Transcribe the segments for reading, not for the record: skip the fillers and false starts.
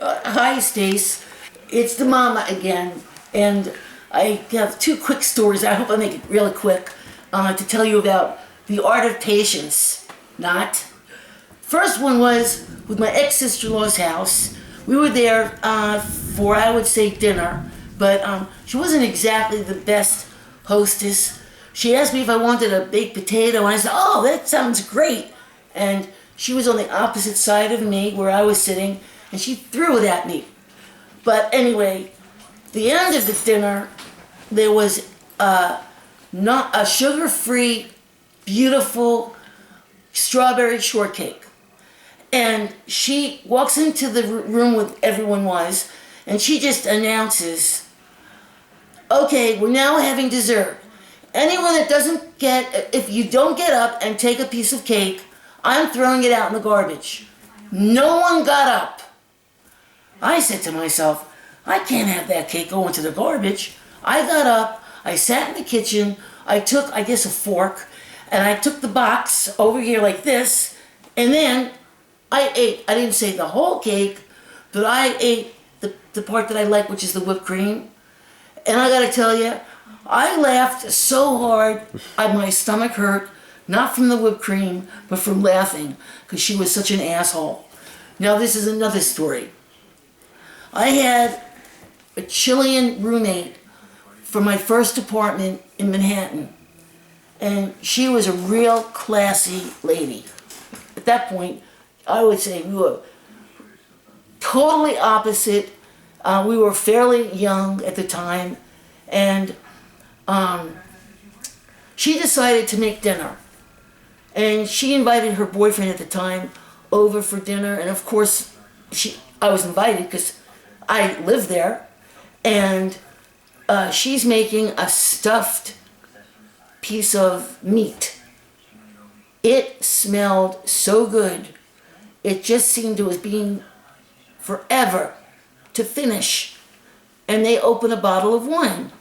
Hi, Stace. It's the Momma again, and I have two quick stories. I hope I make it really quick to tell you about the art of patience. Not. First one was with my ex-sister-in-law's house. We were there for, I would say, dinner, but she wasn't exactly the best hostess. She asked me if I wanted a baked potato, and I said, "Oh, that sounds great." And she was on the opposite side of me where I was sitting, and she threw it at me. But anyway, the end of the dinner, there was not a sugar-free, beautiful strawberry shortcake. And she walks into the room where everyone was, and she just announces, "Okay, we're now having dessert. Anyone that doesn't if you don't get up and take a piece of cake, I'm throwing it out in the garbage." No one got up. I said to myself, I can't have that cake go into the garbage. I got up, I sat in the kitchen, I took, I guess, a fork, and I took the box over here like this, and then I ate. I didn't say the whole cake, but I ate the part that I like, which is the whipped cream. And I gotta tell you, I laughed so hard, my stomach hurt, not from the whipped cream, but from laughing, because she was such an asshole. Now this is another story. I had a Chilean roommate from my first apartment in Manhattan, and she was a real classy lady. At that point, I would say we were totally opposite. We were fairly young at the time, and she decided to make dinner. And she invited her boyfriend at the time over for dinner, and of course, I was invited because I lived there. And she's making a stuffed piece of meat. It smelled so good. It just seemed it was being forever to finish. And they open a bottle of wine.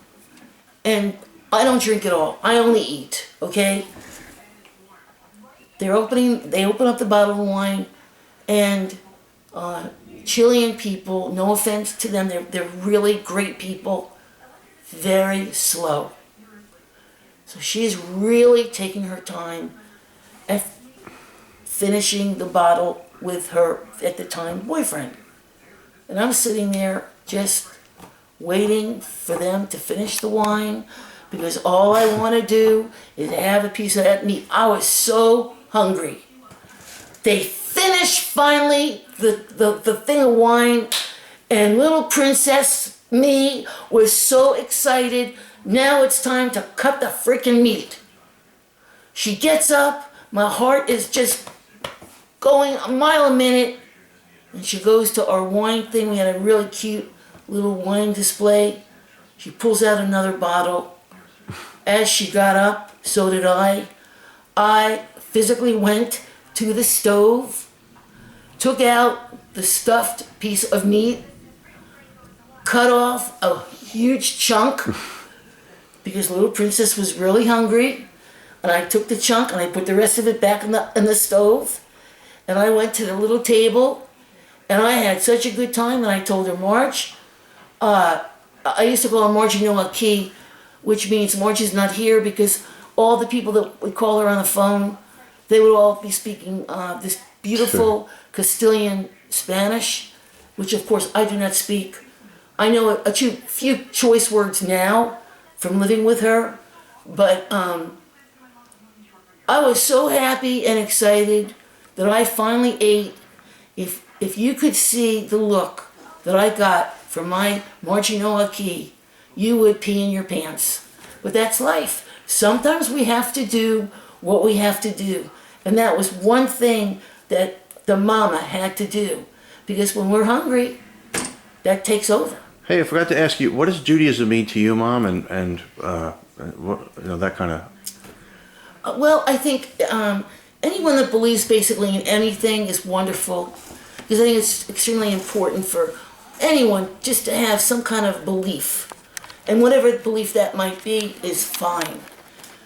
And I don't drink at all. I only eat, okay? They open up the bottle of wine, and Chilean people, no offense to them, they're really great people, very slow. So she's really taking her time at finishing the bottle with her, at the time, boyfriend. And I'm sitting there just waiting for them to finish the wine, because all I want to do is have a piece of that meat. I was so hungry. They finished finally the thing of wine, and little princess me was so excited. Now it's time to cut the freaking meat. She gets up, my heart is just going a mile a minute, and she goes to our wine thing. We had a really cute little wine display. She pulls out another bottle. As she got up, so did I. I physically went to the stove, took out the stuffed piece of meat, cut off a huge chunk, because little princess was really hungry, and I took the chunk and I put the rest of it back in the stove, and I went to the little table, and I had such a good time. And I told her, Marge, I used to call her Marge, Key, which means Marge is not here, because all the people that would call her on the phone, they would all be speaking this beautiful Castilian Spanish, which of course I do not speak. I know a few choice words now from living with her, but I was so happy and excited that I finally ate. If you could see the look that I got from my Marginoa Key, you would pee in your pants. But that's life. Sometimes we have to do what we have to do. And that was one thing that the Momma had to do. Because when we're hungry, that takes over. Hey, I forgot to ask you, what does Judaism mean to you, Mom? And what, that kind of... Well, I think anyone that believes basically in anything is wonderful. Because I think it's extremely important for anyone just to have some kind of belief. And whatever belief that might be is fine.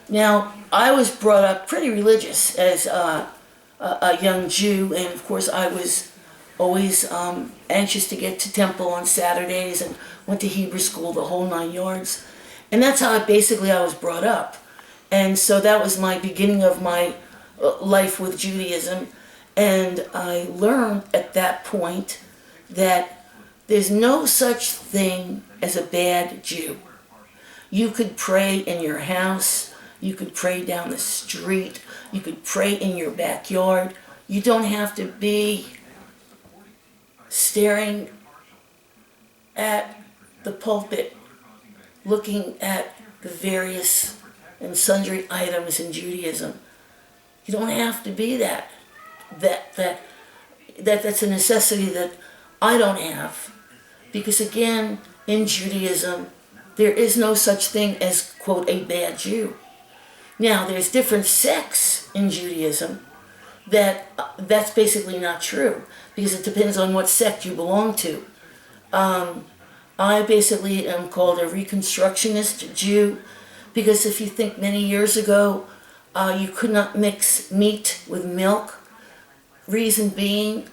Now, I was brought up pretty religious as a young Jew, and of course I was always anxious to get to temple on Saturdays, and went to Hebrew school, the whole 9 yards. And that's how I was brought up. And so that was my beginning of my life with Judaism. And I learned at that point that there's no such thing as a bad Jew. You could pray in your house, you could pray down the street, you could pray in your backyard. You don't have to be staring at the pulpit, looking at the various and sundry items in Judaism. You don't have to be that. That's a necessity that I don't have. Because again, in Judaism, there is no such thing as, quote, a bad Jew. Now, there's different sects in Judaism that's basically not true, because it depends on what sect you belong to. I basically am called a Reconstructionist Jew, because if you think many years ago, you could not mix meat with milk. Reason being,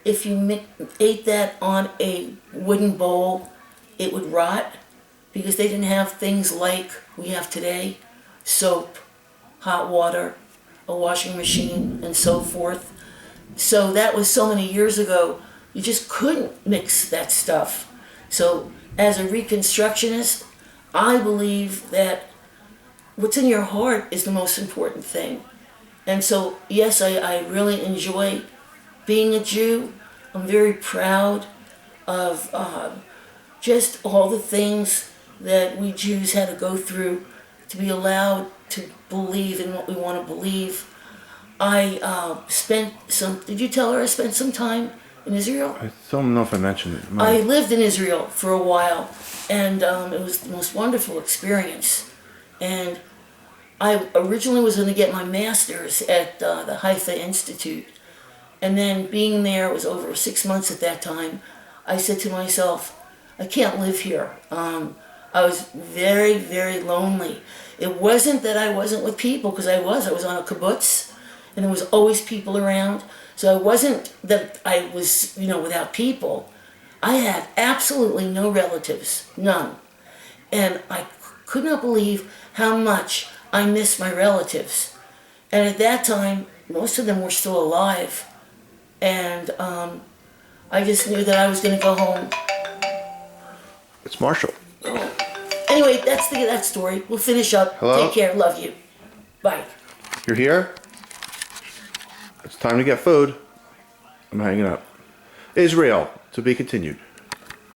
if you ate that on a wooden bowl, it would rot, because they didn't have things like we have today: soap, hot water, a washing machine, and so forth. So that was so many years ago, you just couldn't mix that stuff. So as a Reconstructionist, I believe that what's in your heart is the most important thing. And so, yes, I really enjoy being a Jew. I'm very proud of just all the things that we Jews had to go through to be allowed to believe in what we want to believe. Did you tell her I spent some time in Israel? I don't know if I mentioned it. I lived in Israel for a while, and it was the most wonderful experience. And I originally was going to get my master's at the Haifa Institute. And then being there, it was over 6 months at that time, I said to myself, I can't live here. I was very, very lonely. It wasn't that I wasn't with people, because I was on a kibbutz, and there was always people around. So it wasn't that I was, without people. I had absolutely no relatives, none. And I could not believe how much I missed my relatives. And at that time, most of them were still alive. And I just knew that I was going to go home. It's Marshall. Anyway, that's that story. We'll finish up. Hello? Take care. Love you. Bye. You're here? It's time to get food. I'm hanging up. Israel, to be continued.